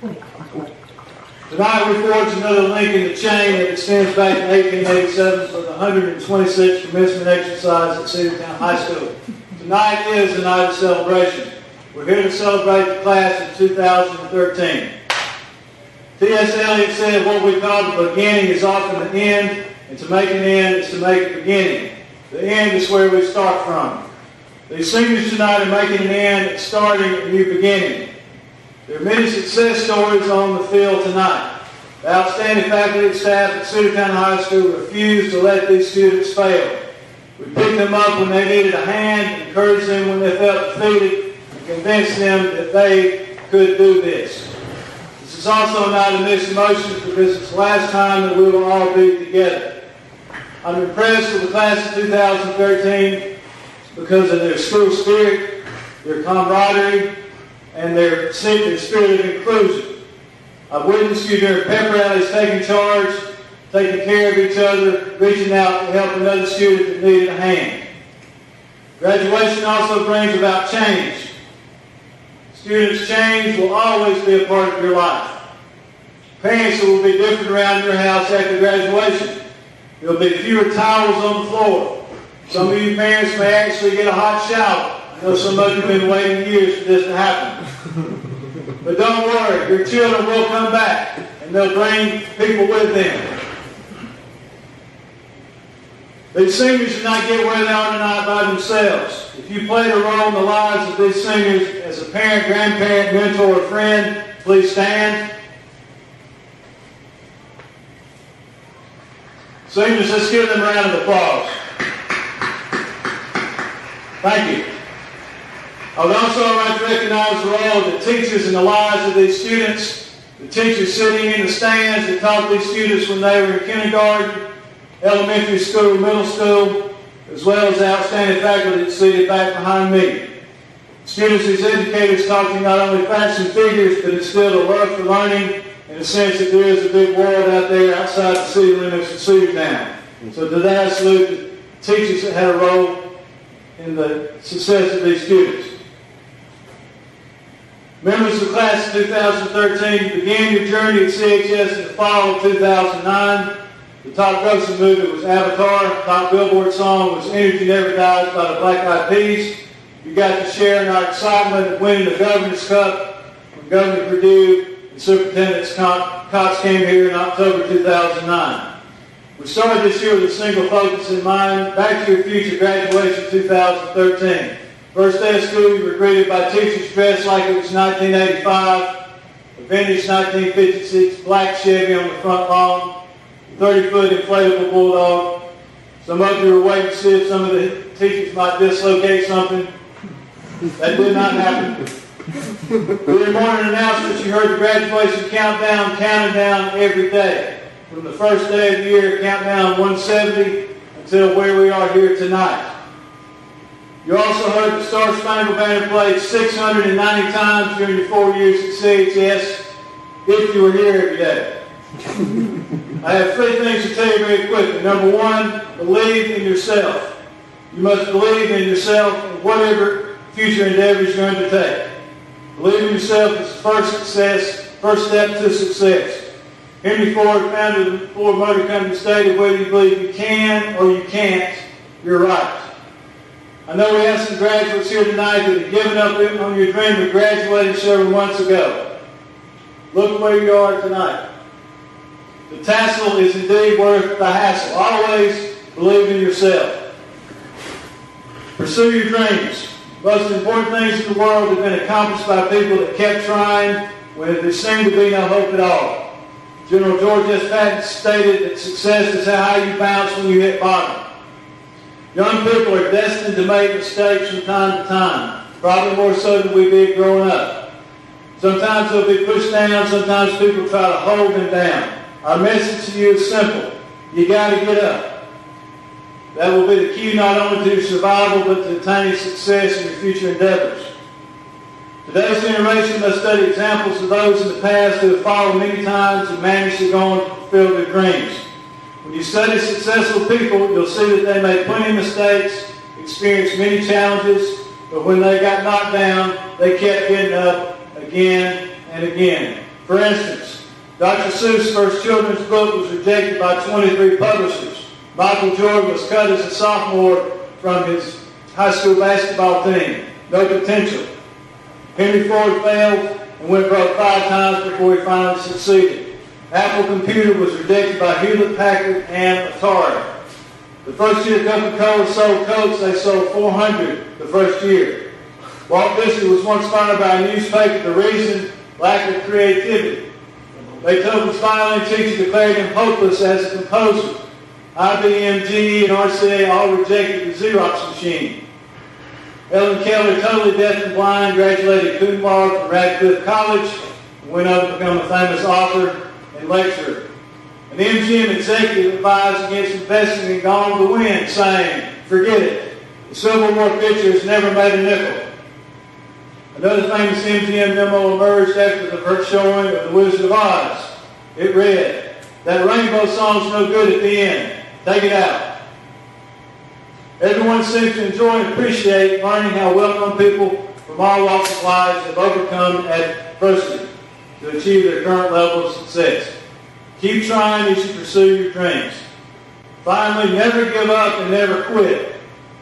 Tonight we forge another link in the chain that extends back to 1887 for the 126th commencement exercise at Cedartown High School. Tonight is a night of celebration. We're here to celebrate the class of 2013. T.S. Eliot said what we call the beginning is often the end, and to make an end is to make a beginning. The end is where we start from. These seniors tonight are making an end and starting a new beginning. There are many success stories on the field tonight. The outstanding faculty and staff at Cedartown High School refused to let these students fail. We picked them up when they needed a hand, encouraged them when they felt defeated, and convinced them that they could do this. This is also not a mixed emotions because it's the last time that we will all be together. I'm impressed with the class of 2013 because of their school spirit, their camaraderie, and their spirit of inclusion. I've witnessed you during pep rallies taking charge, taking care of each other, reaching out to help another student that needed a hand. Graduation also brings about change. Students' change will always be a part of your life. Parents, it will be different around your house after graduation. There will be fewer towels on the floor. Some of you parents may actually get a hot shower. I know some of you have been waiting years for this to happen. But don't worry, your children will come back, and they'll bring people with them. These seniors do not get where they are tonight by themselves. If you played a role in the lives of these seniors as a parent, grandparent, mentor, or friend, please stand. Seniors, let's give them a round of applause. Thank you. I would also like to recognize the role of the teachers in the lives of these students, the teachers sitting in the stands that taught these students when they were in kindergarten, elementary school, middle school, as well as the outstanding faculty that seated back behind me. Students, these educators taught you not only facts and figures, but instilled a love for learning and a sense that there is a big world out there outside the city limits of Cedartown. So today I salute the teachers that had a role in the success of these students. Members of the class of 2013, you began your journey at CHS in the fall of 2009. The top grossing movie was Avatar. The top Billboard song was Energy Never Dies by the Black Eyed Peas. You got to share in our excitement of winning the Governor's Cup when Governor Perdue and Superintendent Cox came here in October 2009. We started this year with a single focus in mind, Back to Your Future graduation 2013. First day of school, you were greeted by teachers dressed like it was 1985, a vintage 1956 black Chevy on the front lawn, 30-foot inflatable bulldog. Some of you were waiting to see if some of the teachers might dislocate something. That did not happen. During morning announcements, you heard the graduation countdown counted down every day. From the first day of the year, countdown 170 until where we are here tonight. You also heard the Star Spangled Banner played 690 times during your 4 years at CHS, if you were here every day. I have three things to tell you very quickly. Number one, believe in yourself. You must believe in yourself in whatever future endeavors you undertake. Believe in yourself is the first step to success. Henry Ford, founder of the Ford Motor Company, stated, whether you believe you can or you can't, you're right. I know we have some graduates here tonight that have given up on your dream of graduating several months ago. Look where you are tonight. The tassel is indeed worth the hassle. Always believe in yourself. Pursue your dreams. Most important things in the world have been accomplished by people that kept trying when there seemed to be no hope at all. General George S. Patton stated that success is how high you bounce when you hit bottom. Young people are destined to make mistakes from time to time, probably more so than we did growing up. Sometimes they'll be pushed down, sometimes people try to hold them down. Our message to you is simple. You got to get up. That will be the key not only to your survival, but to attaining success in your future endeavors. Today's generation must study examples of those in the past who have fallen many times and managed to go on to fulfill their dreams. When you study successful people, you'll see that they made plenty of mistakes, experienced many challenges, but when they got knocked down, they kept getting up again and again. For instance, Dr. Seuss' first children's book was rejected by 23 publishers. Michael Jordan was cut as a sophomore from his high school basketball team. No potential. Henry Ford failed and went broke 5 times before he finally succeeded. Apple Computer was rejected by Hewlett Packard and Atari. The first year Coca-Cola sold Cokes, they sold 400 the first year. Walt Disney was once fired by a newspaper. The reason, lack of creativity. Beethoven's violin teacher declared him hopeless as a composer. IBM, GE, and RCA all rejected the Xerox machine. Helen Keller, totally deaf and blind, graduated cum laude from Radcliffe College and went on to become a famous author and lecturer. An MGM executive advised against investing in Gone with the Wind, saying, "Forget it. The Civil War picture has never made a nickel." Another famous MGM memo emerged after the first showing of The Wizard of Oz. It read, "That rainbow song's no good at the end. Take it out." Everyone seems to enjoy and appreciate learning how well-known people from all walks of life have overcome adversity to achieve their current level of success. Keep trying as you pursue your dreams. Finally, never give up and never quit.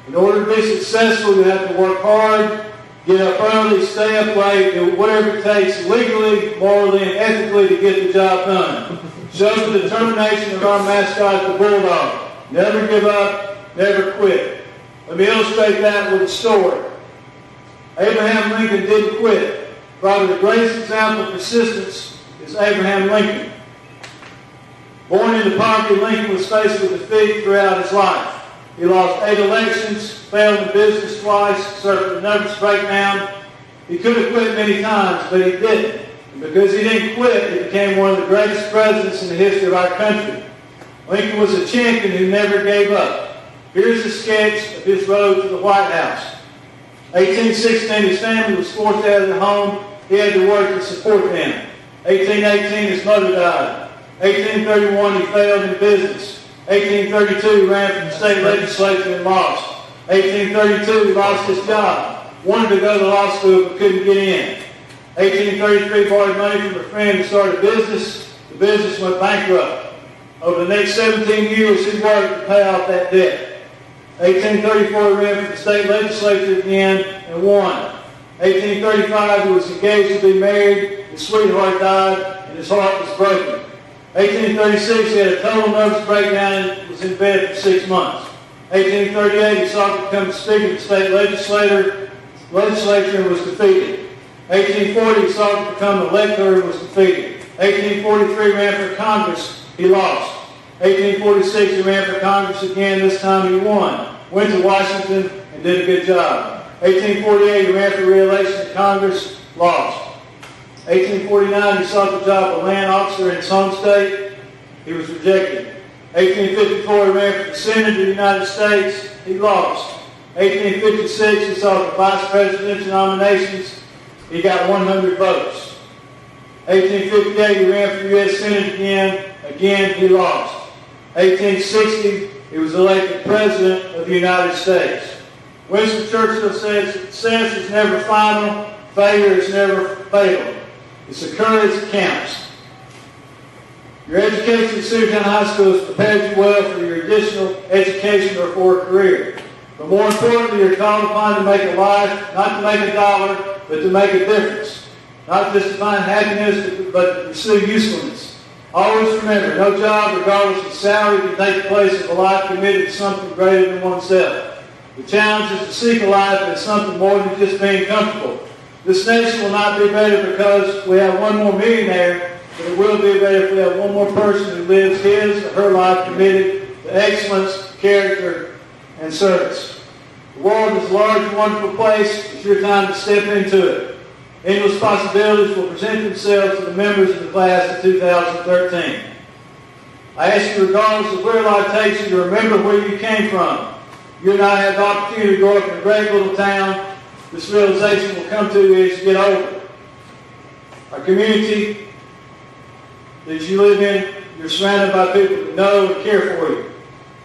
In order to be successful, you have to work hard, get up early, stay up late, do whatever it takes legally, morally, and ethically to get the job done. Shows the determination of our mascot, the Bulldog. Never give up, never quit. Let me illustrate that with a story. Abraham Lincoln didn't quit. Probably the greatest example of persistence is Abraham Lincoln. Born into poverty, Lincoln was faced with defeat throughout his life. He lost 8 elections, failed in business twice, suffered a nervous breakdown. He could have quit many times, but he didn't. And because he didn't quit, he became one of the greatest presidents in the history of our country. Lincoln was a champion who never gave up. Here's a sketch of his road to the White House. 1816, his family was forced out of their home. He had to work to support them. 1818, his mother died. 1831, he failed in business. 1832, he ran for the state legislature and lost. 1832, he lost his job. Wanted to go to law school but couldn't get in. 1833, borrowed money from a friend to start a business. The business went bankrupt. Over the next 17 years, he worked to pay off that debt. 1834, he ran for the state legislature again and won. 1835, he was engaged to be married. His sweetheart died and his heart was broken. 1836, he had a total nervous breakdown and was in bed for 6 months. 1838, he sought to become Speaker of the state legislature and was defeated. 1840, he sought to become elector and was defeated. 1843, he ran for Congress. He lost. 1846, he ran for Congress again. This time he won. Went to Washington and did a good job. 1848, he ran for re-election to Congress. Lost. 1849, he sought the job of land officer in his home state. He was rejected. 1854, he ran for the Senate of the United States. He lost. 1856, he sought the vice presidential nominations. He got 100 votes. 1858, he ran for the U.S. Senate again. Again, he lost. 1860, he was elected President of the United States. Winston Churchill says, success is never final, failure is never fatal. It's the courage that counts. Your education at Sugartown High School has prepared you well for your additional education or for a career. But more importantly, you're called upon to make a life, not to make a dollar, but to make a difference. Not just to find happiness, but to pursue usefulness. Always remember, no job, regardless of salary, can take the place of a life committed to something greater than oneself. The challenge is to seek a life that is something more than just being comfortable. This nation will not be better because we have one more millionaire, but it will be better if we have one more person who lives his or her life committed to excellence, character, and service. The world is a large and wonderful place. It's your time to step into it. Endless possibilities will present themselves to the members of the class of 2013. I ask you, regardless of where life takes you, to remember where you came from. You and I have the opportunity to grow up in a great little town. This realization will come to you as you get older. Our community that you live in, you're surrounded by people that know and care for you.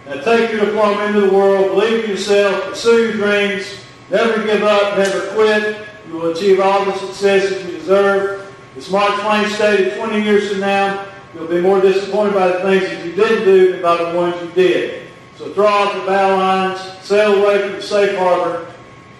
Now take your diploma into the world, believe in yourself, pursue your dreams, never give up, never quit. You will achieve all the successes you deserve. As Mark Twain stated, 20 years from now, you'll be more disappointed by the things that you didn't do than by the ones you did. So throw off the bow lines, sail away from the safe harbor,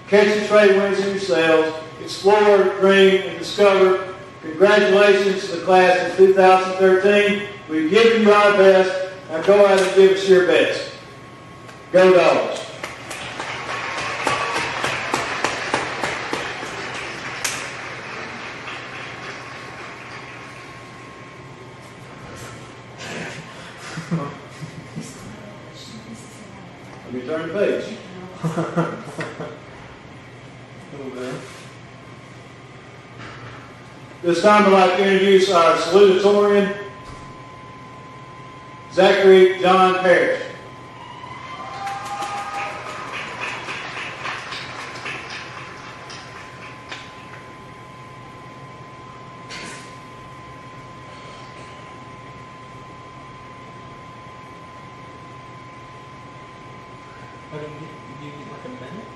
catch the trade winds in your sails, explore, dream, and discover. Congratulations to the class of 2013. We've given you our best. Now go out and give us your best. Go Dogs. Let me turn the page. This time I'd like to introduce our salutatorian, Zachary John Parrish. You need like a minute?